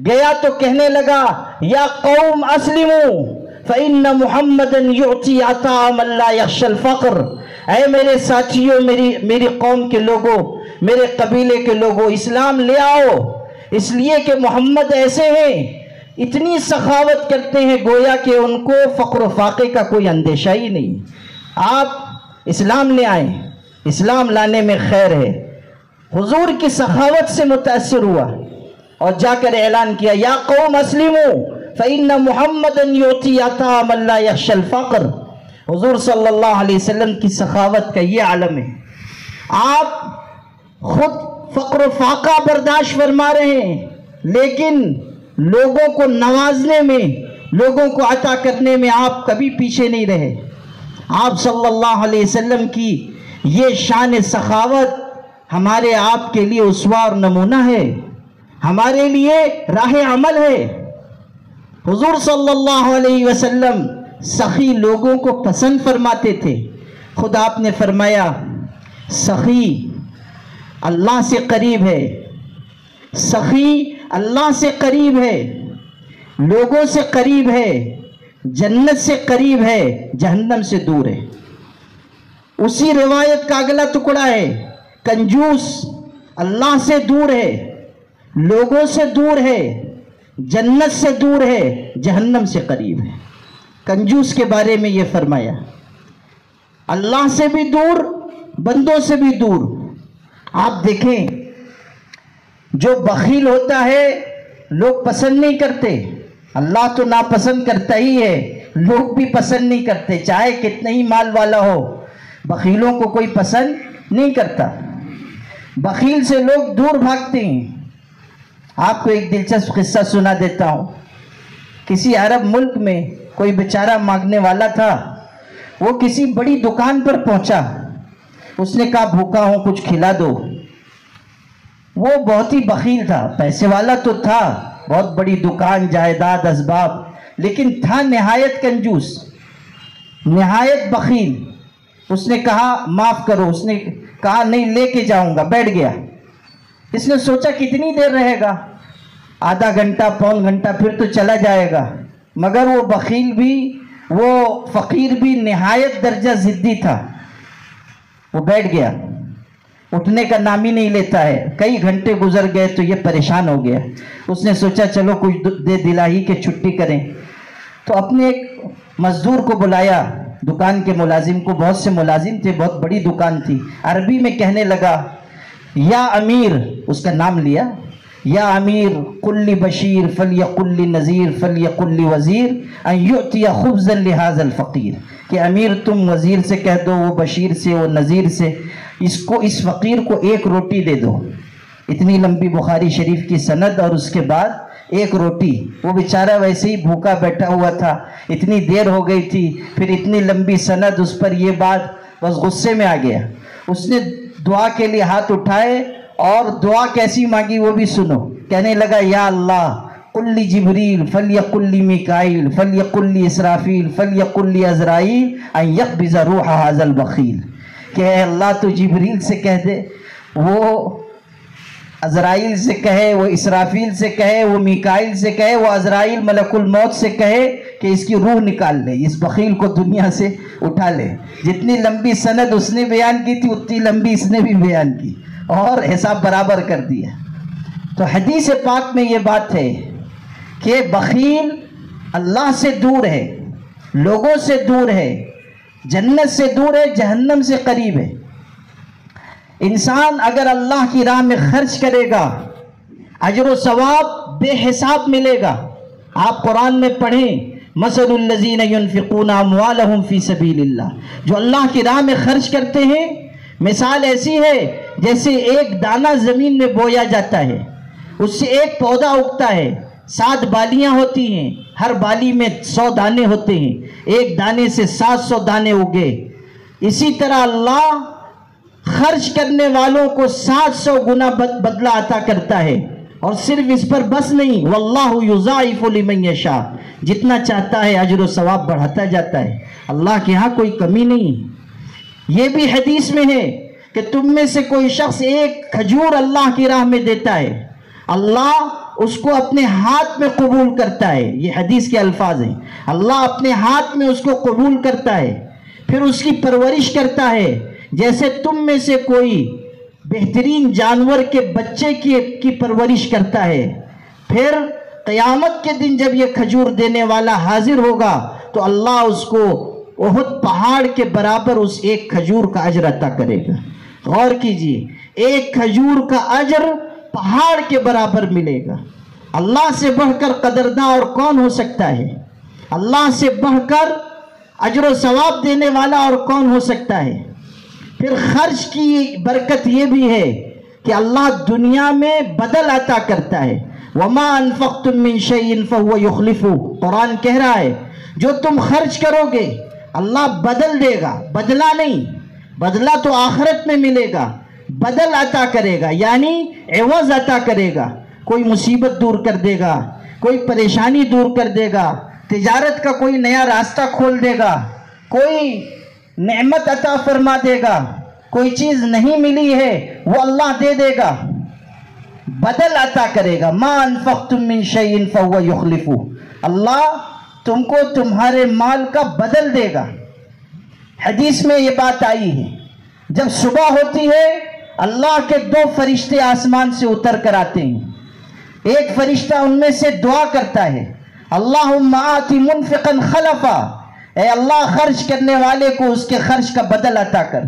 گیا تو کہنے لگا یا قوم اسلموا فإن محمدا یعطی عطاء من لا یخشی الفقر. اے میرے ساتھیوں، میری قوم کے لوگوں، میرے قبیلے کے لوگوں، اسلام لے آؤ، اس لیے کہ محمد ایسے ہیں، اتنی سخاوت کرتے ہیں گویا کہ ان کو فقر و فاقے کا کوئی اندیشہ ہی نہیں. آپ اسلام لے آئیں، اسلام لانے میں خیر ہے. حضور کی سخاوت سے متاثر ہوا اور جا کر اعلان کیا یا قوم اسلموا فإن محمدا یعطی عطاء من لا یخشی الفقر. حضور صلی اللہ علیہ وسلم کی سخاوت کا یہ عالم ہے. آپ خود فقر و فاقہ برداشت فرما رہے ہیں، لیکن لوگوں کو نوازنے میں، لوگوں کو عطا کرنے میں آپ کبھی پیچھے نہیں رہے. آپ صلی اللہ علیہ وسلم کی یہ شان سخاوت ہمارے آپ کے لیے اسوہ اور نمونہ ہے، ہمارے لیے راہ عمل ہے. حضور صلی اللہ علیہ وسلم سخی لوگوں کو پسند فرماتے تھے. خود آپ نے فرمایا سخی اللہ سے قریب ہے، سخی اللہ سے قریب ہے، لوگوں سے قریب ہے، جنت سے قریب ہے، جہنم سے دور ہے. اسی روایت کا اگلا ٹکڑا ہے کنجوس اللہ سے دور ہے، لوگوں سے دور ہے، جنت سے دور ہے، جہنم سے قریب ہے. کنجوس کے بارے میں یہ فرمایا اللہ سے بھی دور، بندوں سے بھی دور. آپ دیکھیں جو بخیل ہوتا ہے لوگ پسند نہیں کرتے، اللہ تو ناپسند کرتا ہی ہے، لوگ بھی پسند نہیں کرتے، چاہے کتنا ہی مال والا ہو، بخیلوں کو کوئی پسند نہیں کرتا. بخیل سے لوگ دور بھاگتے ہیں. آپ کو ایک دلچسپ قصہ سنا دیتا ہوں. کسی عرب ملک میں کوئی بیچارہ مانگنے والا تھا. وہ کسی بڑی دکان پر پہنچا. اس نے کہا بھوکا ہوں کچھ کھلا دو. وہ بہت ہی بخیل تھا، پیسے والا تو تھا، بہت بڑی دکان، جائیداد، اسباب، لیکن تھا نہایت کنجوس، نہایت بخیل. اس نے کہا معاف کرو. اس نے کہا نہیں لے کے جاؤں گا. بیٹھ گیا. اس نے سوچا کتنی دیر رہے گا، آدھا گھنٹہ، پون گھنٹہ، پھر تو چلا جائے گا. مگر وہ بخیل بھی، وہ فقیر بھی نہایت درجہ ضدی تھا. وہ بیٹھ گیا، اٹھنے کا نام ہی نہیں لیتا ہے. کئی گھنٹے گزر گئے تو یہ پریشان ہو گیا. اس نے سوچا چلو کچھ دے دلاہی کے چھٹی کریں. تو اپنے ایک مزدور کو بلایا، دکان کے ملازم کو. بہت سے ملازم تھے، بہت بڑی دکان تھی. عربی میں کہنے لگا یا امیر، اس کا نام لیا، یا امیر قل لی بشیر فلیقل لی نذیر فلیقل لی وزیر ان یؤتی خبزا لہذا الفقیر. کہ امیر تم وزیر سے کہہ دو، وہ بشیر سے، وہ نذیر سے، اس فقیر کو ایک روٹی دے دو. اتنی لمبی بخاری شریف کی سند اور اس کے بعد ایک روٹی. وہ بیچارہ ویسے ہی بھوکا بیٹھا ہوا تھا، اتنی دیر ہو گئی تھی، پھر اتنی لمبی سند، اس پر یہ بات، بس غصے میں آ گیا. اس نے دعا کے لیے ہاتھ اٹھائے اور دعا کیسی مانگی وہ بھی سنو. کہنے لگا یا اللہ قل لی جبریل فلیقل لی میکائیل فلیقل لی اسرافیل فلیقل لی عزرائیل ان یقبض روح ھذا البخیل. کہ اے اللہ تو جبریل سے کہہ دے، وہ عزرائیل سے کہے، وہ اسرافیل سے کہے، وہ میکائیل سے کہے، وہ عزرائیل ملک الموت سے کہے کہ اس کی روح نکال لے، اس بخیل کو دنیا سے اٹھا لے. جتنی لمبی سند اس نے بیان کی تھی اتنی لمبی اس نے بھی بیان کی اور حساب برابر کر دیا. تو حدیث پاک میں یہ بات ہے کہ بخیل اللہ سے دور ہے، لوگوں سے دور ہے، جنت سے دور ہے، جہنم سے قریب ہے. انسان اگر اللہ کی راہ میں خرچ کرے گا اجر و ثواب بے حساب ملے گا. آپ قرآن میں پڑھیں مثل الذین ينفقون اموالهم فی سبیل اللہ. جو اللہ کی راہ میں خرچ کرتے ہیں مثال ایسی ہے جیسے ایک دانہ زمین میں بویا جاتا ہے، اس سے ایک پودا اگتا ہے، 7 بالیاں ہوتی ہیں، ہر بالی میں 100 دانے ہوتے ہیں، ایک دانے سے 700 دانے اگے. اسی طرح اللہ خرچ کرنے والوں کو 700 گنا بدلہ عطا کرتا ہے اور صرف اس پر بس نہیں، واللہ یضاعف لمن یشاء، جتنا چاہتا ہے اجر و ثواب بڑھاتا جاتا ہے، اللہ کے ہاں کوئی کمی نہیں۔ یہ بھی حدیث میں ہے کہ تم میں سے کوئی شخص ایک کھجور اللہ کی راہ میں دیتا ہے، اللہ اس کو اپنے ہاتھ میں قبول کرتا ہے۔ یہ حدیث کے الفاظ ہیں، اللہ اپنے ہاتھ میں اس کو قبول کرتا ہے، پھر اس کی پرورش کرتا ہے، جیسے تم میں سے کوئی بہترین جانور کے بچے کی پرورش کرتا ہے۔ پھر قیامت کے دن جب یہ کھجور دینے والا حاضر ہوگا تو اللہ اس کو احد پہاڑ کے برابر اس ایک کھجور کا اجر عطا کرے گا۔ غور کیجئے، ایک کھجور کا اجر پہاڑ کے برابر ملے گا۔ اللہ سے بڑھ کر قدرداں اور کون ہو سکتا ہے؟ اللہ سے بڑھ کر اجر و ثواب دینے والا اور کون ہو سکتا ہے؟ پھر خرچ کی برکت یہ بھی ہے کہ اللہ دنیا میں بدل عطا کرتا ہے۔ وَمَا أَنفَقْتُم مِّن شَيْءٍ فَهُوَ يُخْلِفُهُ، قرآن کہہ رہا ہے جو تم خرچ کرو گے اللہ بدل دے گا، بدلہ نہیں، بدلہ تو آخرت میں ملے گا، بدل عطا کرے گا، یعنی عوض عطا کرے گا۔ کوئی مصیبت دور کر دے گا، کوئی پریشانی دور کر دے گا، تجارت کا کوئی نیا راستہ کھول دے گا، کوئی نعمت عطا فرما دے گا، کوئی چیز نہیں ملی ہے وہ اللہ دے دے گا، بدل عطا کرے گا۔ ما انفقتم من شیء فهو یخلفہ، اللہ تم کو تمہارے مال کا بدل دے گا۔ حدیث میں یہ بات آئی ہے، جب صبح ہوتی ہے اللہ کے 2 فرشتے آسمان سے اتر کر آتے ہیں، ایک فرشتہ ان میں سے دعا کرتا ہے، اللہم آت منفقا خلفا، اے اللہ خرچ کرنے والے کو اس کے خرچ کا بدل عطا کر۔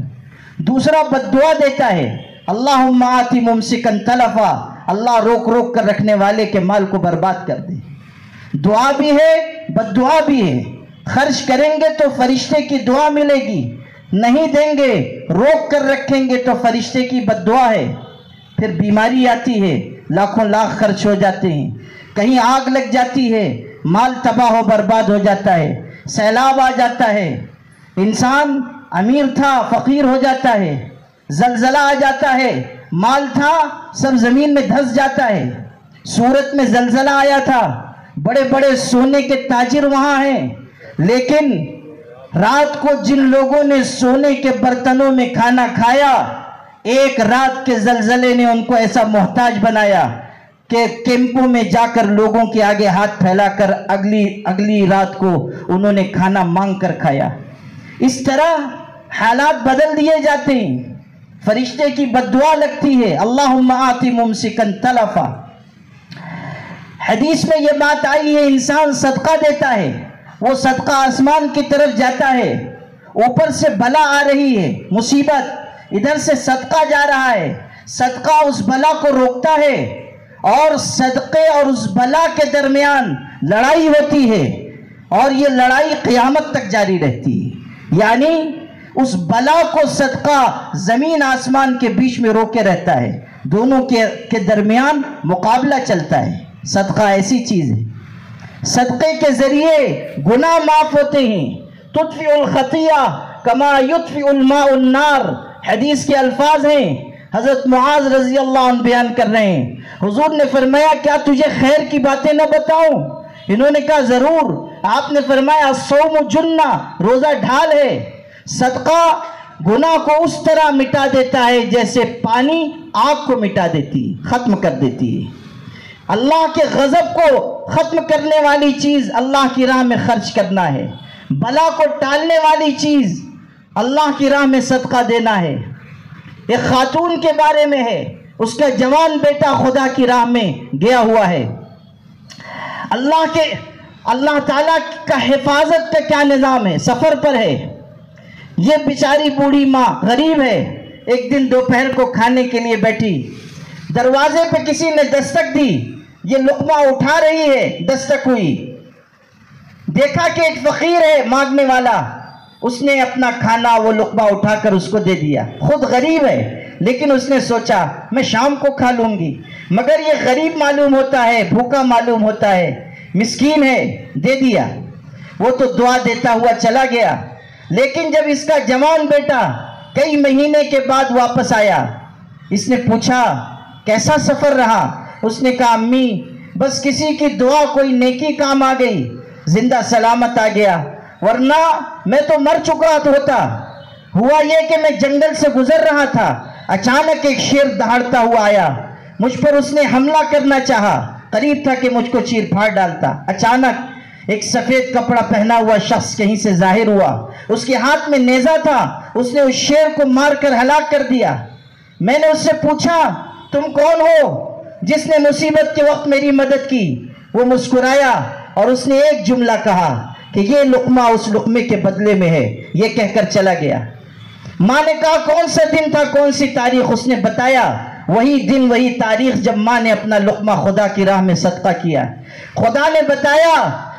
دوسرا بددعا دیتا ہے، اللہم آت ممسکا تلفا، اللہ روک روک کر رکھنے والے کے مال کو برباد کر دے۔ دعا بھی ہے بددعا بھی ہے، خرچ کریں گے تو فرشتے کی دعا ملے گی، نہیں دیں گے روک کر رکھیں گے تو فرشتے کی بددعا ہے۔ پھر بیماری آتی ہے، لاکھوں لاکھ خرچ ہو جاتے ہیں، کہیں آگ لگ جاتی ہے، مال تباہ و برباد ہو جاتا ہے، سیلاب آ جاتا ہے، انسان امیر تھا فقیر ہو جاتا ہے، زلزلہ آ جاتا ہے، مال تھا سب زمین میں دھس جاتا ہے۔ سورت میں زلزلہ آیا تھا، بڑے بڑے سونے کے تاجر وہاں ہیں، لیکن رات کو جن لوگوں نے سونے کے برتنوں میں کھانا کھایا، ایک رات کے زلزلے نے ان کو ایسا محتاج بنایا کہ کیمپوں میں جا کر لوگوں کے آگے ہاتھ پھیلا کر اگلی رات کو انہوں نے کھانا مانگ کر کھایا۔ اس طرح حالات بدل دیے جاتے ہیں، فرشتے کی بددعا لگتی ہے، اللہم آتی ممسکا تلفا۔ حدیث میں یہ بات آئی ہے، انسان صدقہ دیتا ہے، وہ صدقہ آسمان کی طرف جاتا ہے، اوپر سے بلا آ رہی ہے، مصیبت، ادھر سے صدقہ جا رہا ہے، صدقہ اس بلا کو روکتا ہے، اور صدقے اور اس بلا کے درمیان لڑائی ہوتی ہے، اور یہ لڑائی قیامت تک جاری رہتی ہے، یعنی اس بلا کو صدقہ زمین آسمان کے بیچ میں روکے رہتا ہے، دونوں کے درمیان مقابلہ چلتا ہے۔ صدقہ ایسی چیز ہے، صدقے کے ذریعے گناہ معاف ہوتے ہیں، تطفئ الخطیہ کما یطفئ الماء النار، حدیث کے الفاظ ہیں، حضرت معاذ رضی اللہ عنہ بیان کر رہے ہیں، حضور نے فرمایا کیا تجھے خیر کی باتیں نہ بتاؤں؟ انہوں نے کہا ضرور۔ آپ نے فرمایا الصوم جنہ، روزہ ڈھال ہے، صدقہ گناہ کو اس طرح مٹا دیتا ہے جیسے پانی آگ کو مٹا دیتی ہے، ختم کر دیتی ہے۔ اللہ کے غضب کو ختم کرنے والی چیز اللہ کی راہ میں خرچ کرنا ہے، بلا کو ٹالنے والی چیز اللہ کی راہ میں صدقہ دینا ہے۔ ایک خاتون کے بارے میں ہے، اس کا جوان بیٹا خدا کی راہ میں گیا ہوا ہے، اللہ تعالیٰ کا حفاظت کا کیا نظام ہے، سفر پر ہے، یہ بیچاری بوڑھی ماں غریب ہے، ایک دن دوپہر کو کھانے کے لیے بیٹھی، دروازے پہ کسی نے دستک دی، یہ لقمہ اٹھا رہی ہے، دستک ہوئی، دیکھا کہ ایک فقیر ہے مانگنے والا، اس نے اپنا کھانا وہ لقمہ اٹھا کر اس کو دے دیا، خود غریب ہے لیکن اس نے سوچا میں شام کو کھا لوں گی، مگر یہ غریب معلوم ہوتا ہے، بھوکا معلوم ہوتا ہے، مسکین ہے، دے دیا۔ وہ تو دعا دیتا ہوا چلا گیا، لیکن جب اس کا جوان بیٹا کئی مہینے کے بعد واپس آیا، اس نے پوچھا کیسا سفر رہا؟ اس نے کہا امی بس کسی کی دعا کوئی نیکی کام آ گئی، زندہ سلامت آ گیا، ورنہ میں تو مر چکا ہوتا۔ ہوا یہ کہ میں جنگل سے گزر رہا تھا، اچانک ایک شیر دہاڑتا ہوا آیا، مجھ پر اس نے حملہ کرنا چاہا، قریب تھا کہ مجھ کو چیر پھاڑ ڈالتا۔ اچانک ایک سفید کپڑا پہنا ہوا شخص کہیں سے ظاہر ہوا، اس کے ہاتھ میں نیزہ تھا، اس نے اس شیر کو مار کر ہلاک کر دیا۔ میں نے اس سے پوچھا تم کون ہو جس نے مصیبت کے وقت میری مدد کی؟ وہ مسکرایا اور اس نے ایک جملہ کہا کہ یہ لقمہ اس لقمے کے بدلے میں ہے، یہ کہہ کر چلا گیا۔ ماں نے کہا کون سا دن تھا، کون سی تاریخ؟ اس نے بتایا وہی دن وہی تاریخ جب ماں نے اپنا لقمہ خدا کی راہ میں صدقہ کیا۔ خدا نے بتایا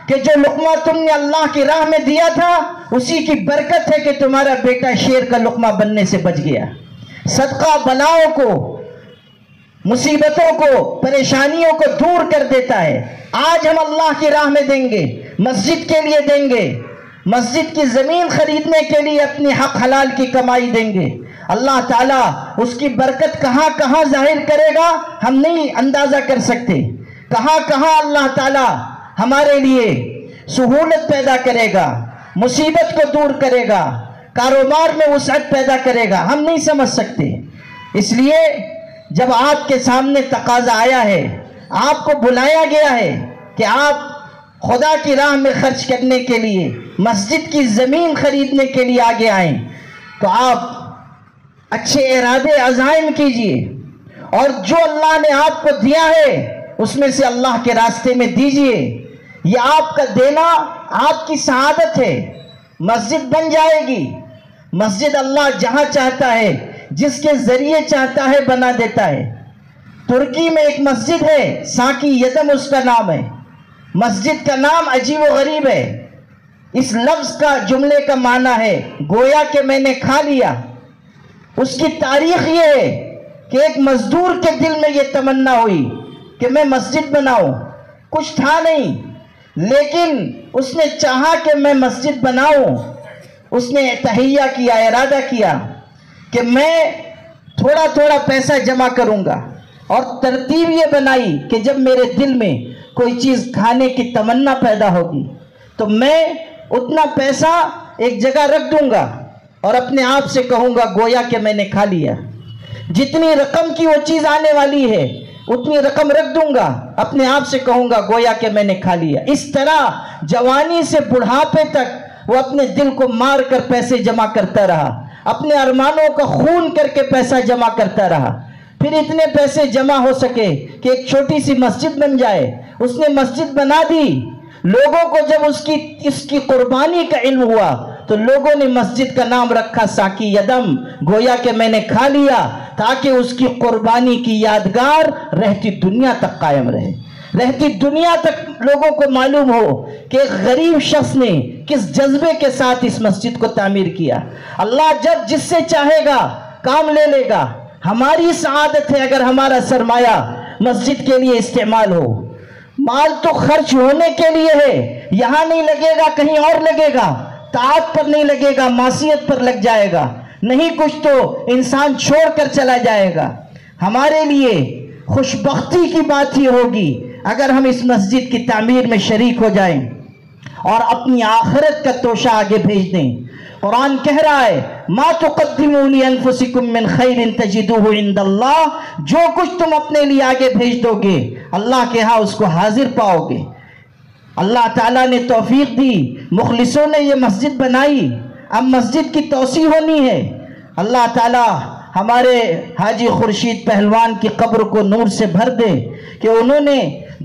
کہ جو لقمہ تم نے اللہ کی راہ میں دیا تھا اسی کی برکت ہے کہ تمہارا بیٹا شیر کا لقمہ بننے سے بچ گیا۔ صدقہ بلاؤں کو، مصیبتوں کو، پریشانیوں کو دور کر دیتا ہے۔ آج ہم اللہ کی راہ میں دیں گے، مسجد کے لیے دیں گے، مسجد کی زمین خریدنے کے لیے اپنی حق حلال کی کمائی دیں گے، اللہ تعالیٰ اس کی برکت کہاں کہاں ظاہر کرے گا ہم نہیں اندازہ کر سکتے۔ کہاں کہاں اللہ تعالیٰ ہمارے لیے سہولت پیدا کرے گا، مصیبت کو دور کرے گا، کاروبار میں وسعت پیدا کرے گا، ہم نہیں سمجھ سکتے۔ اس لیے جب آپ کے سامنے تقاضا آیا ہے، آپ کو بلایا گیا ہے کہ آپ خدا کی راہ میں خرچ کرنے کے لیے، مسجد کی زمین خریدنے کے لیے آگے آئیں، تو آپ اچھے ارادے عزائم کیجئے اور جو اللہ نے آپ کو دیا ہے اس میں سے اللہ کے راستے میں دیجئے۔ یہ آپ کا دینا آپ کی سعادت ہے۔ مسجد بن جائے گی، مسجد اللہ جہاں چاہتا ہے، جس کے ذریعے چاہتا ہے بنا دیتا ہے۔ ترکی میں ایک مسجد ہے، ساکی یدم اس کا نام ہے۔ مسجد کا نام عجیب و غریب ہے۔ اس لفظ کا، جملے کا معنی ہے گویا کہ میں نے کھا لیا۔ اس کی تاریخ یہ ہے کہ ایک مزدور کے دل میں یہ تمنا ہوئی کہ میں مسجد بناؤں، کچھ تھا نہیں لیکن اس نے چاہا کہ میں مسجد بناؤں۔ اس نے تہیہ کیا، ارادہ کیا کہ میں تھوڑا تھوڑا پیسہ جمع کروں گا، اور ترتیب یہ بنائی کہ جب میرے دل میں کوئی چیز کھانے کی تمنا پیدا ہوگی تو میں اتنا پیسہ ایک جگہ رکھ دوں گا اور اپنے آپ سے کہوں گا گویا کہ میں نے کھا لیا۔ جتنی رقم کی وہ چیز آنے والی ہے اتنی رقم رکھ دوں گا، اپنے آپ سے کہوں گا گویا کہ میں نے کھا لیا۔ اس طرح جوانی سے بڑھاپے تک وہ اپنے دل کو مار کر پیسے جمع کرتا رہا، اپنے ارمانوں کا خون کر کے پیسہ جمع کرتا رہا۔ پھر اتنے پیسے جمع ہو سکے کہ ایک چھوٹی سی مسجد بن جائے۔ اس نے مسجد بنا دی۔ لوگوں کو جب اس کی قربانی کا علم ہوا تو لوگوں نے مسجد کا نام رکھا ساکی یدم، گویا کہ میں نے کھا لیا، تاکہ اس کی قربانی کی یادگار رہتی دنیا تک قائم رہے، رہتی دنیا تک لوگوں کو معلوم ہو کہ ایک غریب شخص نے کس جذبے کے ساتھ اس مسجد کو تعمیر کیا۔ اللہ جب جس سے چاہے گا کام لے لے گا۔ ہماری سعادت ہے اگر ہمارا سرمایہ مسجد کے لیے استعمال ہو۔ مال تو خرچ ہونے کے لیے ہے، یہاں نہیں لگے گا کہیں اور لگے گا، طاعت پر نہیں لگے گا معصیت پر لگ جائے گا، نہیں کچھ تو انسان چھوڑ کر چلا جائے گا۔ ہمارے لیے خوش بختی کی بات ہی ہوگی اگر ہم اس مسجد کی تعمیر میں شریک ہو جائیں اور اپنی آخرت کا توشہ آگے بھیج دیں۔ قرآن کہہ رہا ہے ما تقدموا لانفسکم من خیر تجدوہ عند اللہ، جو کچھ تم اپنے لیے آگے بھیج دو گے اللہ کے ہاں اس کو حاضر پاؤ گے۔ اللہ تعالیٰ نے توفیق دی، مخلصوں نے یہ مسجد بنائی، اب مسجد کی توسیع ہونی ہے۔ اللہ تعالیٰ ہمارے حاجی خورشید پہلوان کی قبر کو نور سے بھر دے کہ انہوں نے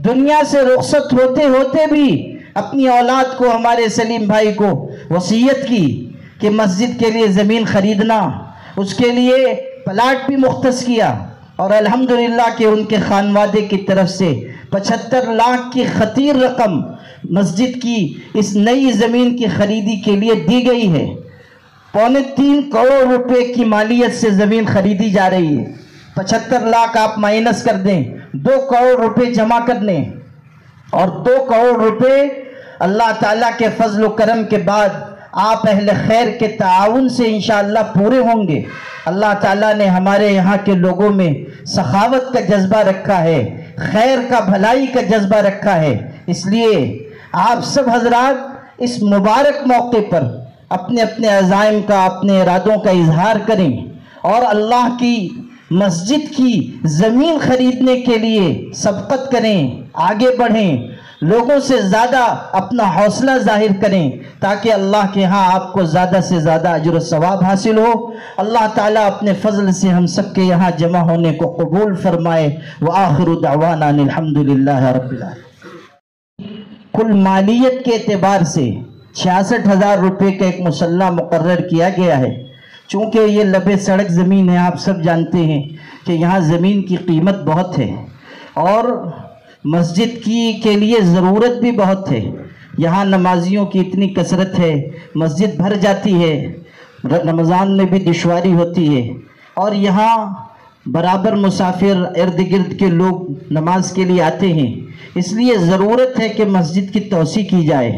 دنیا سے رخصت ہوتے ہوتے بھی اپنی اولاد کو، ہمارے سلیم بھائی کو وصیت کی کہ مسجد کے لیے زمین خریدنا، اس کے لیے پلاٹ بھی مختص کیا، اور الحمدللہ کہ ان کے خانوادے کی طرف سے 75 لاکھ کی خطیر رقم مسجد کی اس نئی زمین کی خریدی کے لیے دی گئی ہے۔ 3.25 کروڑ روپے کی مالیت سے زمین خریدی جا رہی ہے۔ 75 لاکھ آپ مائنس کر دیں، 2 کروڑ روپے جمع کر لیں، اور 2 کروڑ روپے اللہ تعالیٰ کے فضل و کرم کے بعد آپ اہل خیر کے تعاون سے انشاءاللہ پورے ہوں گے۔ اللہ تعالیٰ نے ہمارے یہاں کے لوگوں میں سخاوت کا جذبہ رکھا ہے، خیر کا، بھلائی کا جذبہ رکھا ہے۔ اس لیے آپ سب حضرات اس مبارک موقع پر اپنے اپنے عزائم کا، اپنے ارادوں کا اظہار کریں اور اللہ کی مسجد کی زمین خریدنے کے لیے سبقت کریں، آگے بڑھیں، لوگوں سے زیادہ اپنا حوصلہ ظاہر کریں تاکہ اللہ کے ہاں آپ کو زیادہ سے زیادہ اجر و ثواب حاصل ہو۔ اللہ تعالیٰ اپنے فضل سے ہم سب کے یہاں جمع ہونے کو قبول فرمائے۔ وآخر دعوانا الحمدللہ رب العالمین۔ کل مالیت کے اعتبار سے 66,000 روپے کا ایک مصلی مقرر کیا گیا ہے۔ چونکہ یہ لبے سڑک زمین ہے، آپ سب جانتے ہیں کہ یہاں زمین کی قیمت بہت ہے اور مسجد کے لیے ضرورت بھی بہت ہے۔ یہاں نمازیوں کی اتنی کثرت ہے، مسجد بھر جاتی ہے، رمضان میں بھی دشواری ہوتی ہے اور یہاں برابر مسافر ارد گرد کے لوگ نماز کے لیے آتے ہیں۔ اس لیے ضرورت ہے کہ مسجد کی توسیع کی جائے،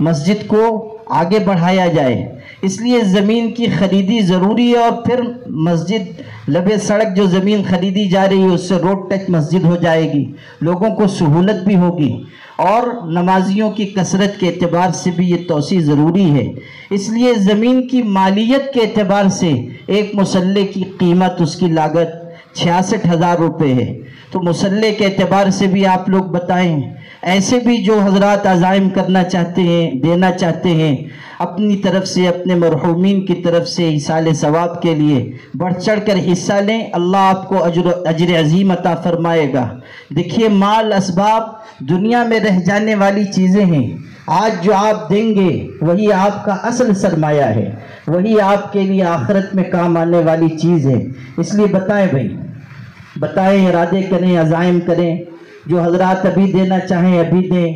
مسجد کو آگے بڑھایا جائے۔ اس لیے زمین کی خریدی ضروری ہے اور پھر مسجد لبے سڑک جو زمین خریدی جا رہی ہے اس سے روڈ ٹچ مسجد ہو جائے گی، لوگوں کو سہولت بھی ہوگی اور نمازیوں کی کثرت کے اعتبار سے بھی یہ توسیع ضروری ہے۔ اس لیے زمین کی مالیت کے اعتبار سے ایک مصلی کی قیمت، اس کی لاگت 66,000 روپے ہے۔ تو مصلی کے اعتبار سے بھی آپ لوگ بتائیں، ایسے بھی جو حضرات عزائم کرنا چاہتے ہیں، دینا چاہتے ہیں، اپنی طرف سے، اپنے مرحومین کی طرف سے ایصال ثواب کے لیے بڑھ چڑھ کر حصہ لیں، اللہ آپ کو اجر عظیم عطا فرمائے گا۔ دیکھیے، مال اسباب دنیا میں رہ جانے والی چیزیں ہیں، آج جو آپ دیں گے وہی آپ کا اصل سرمایہ ہے، وہی آپ کے لیے آخرت میں کام آنے والی چیز ہے۔ اس لیے بتائیں بھائی، بتائیں، ارادے کریں، عزائم کریں، جو حضرات ابھی دینا چاہیں ابھی دیں،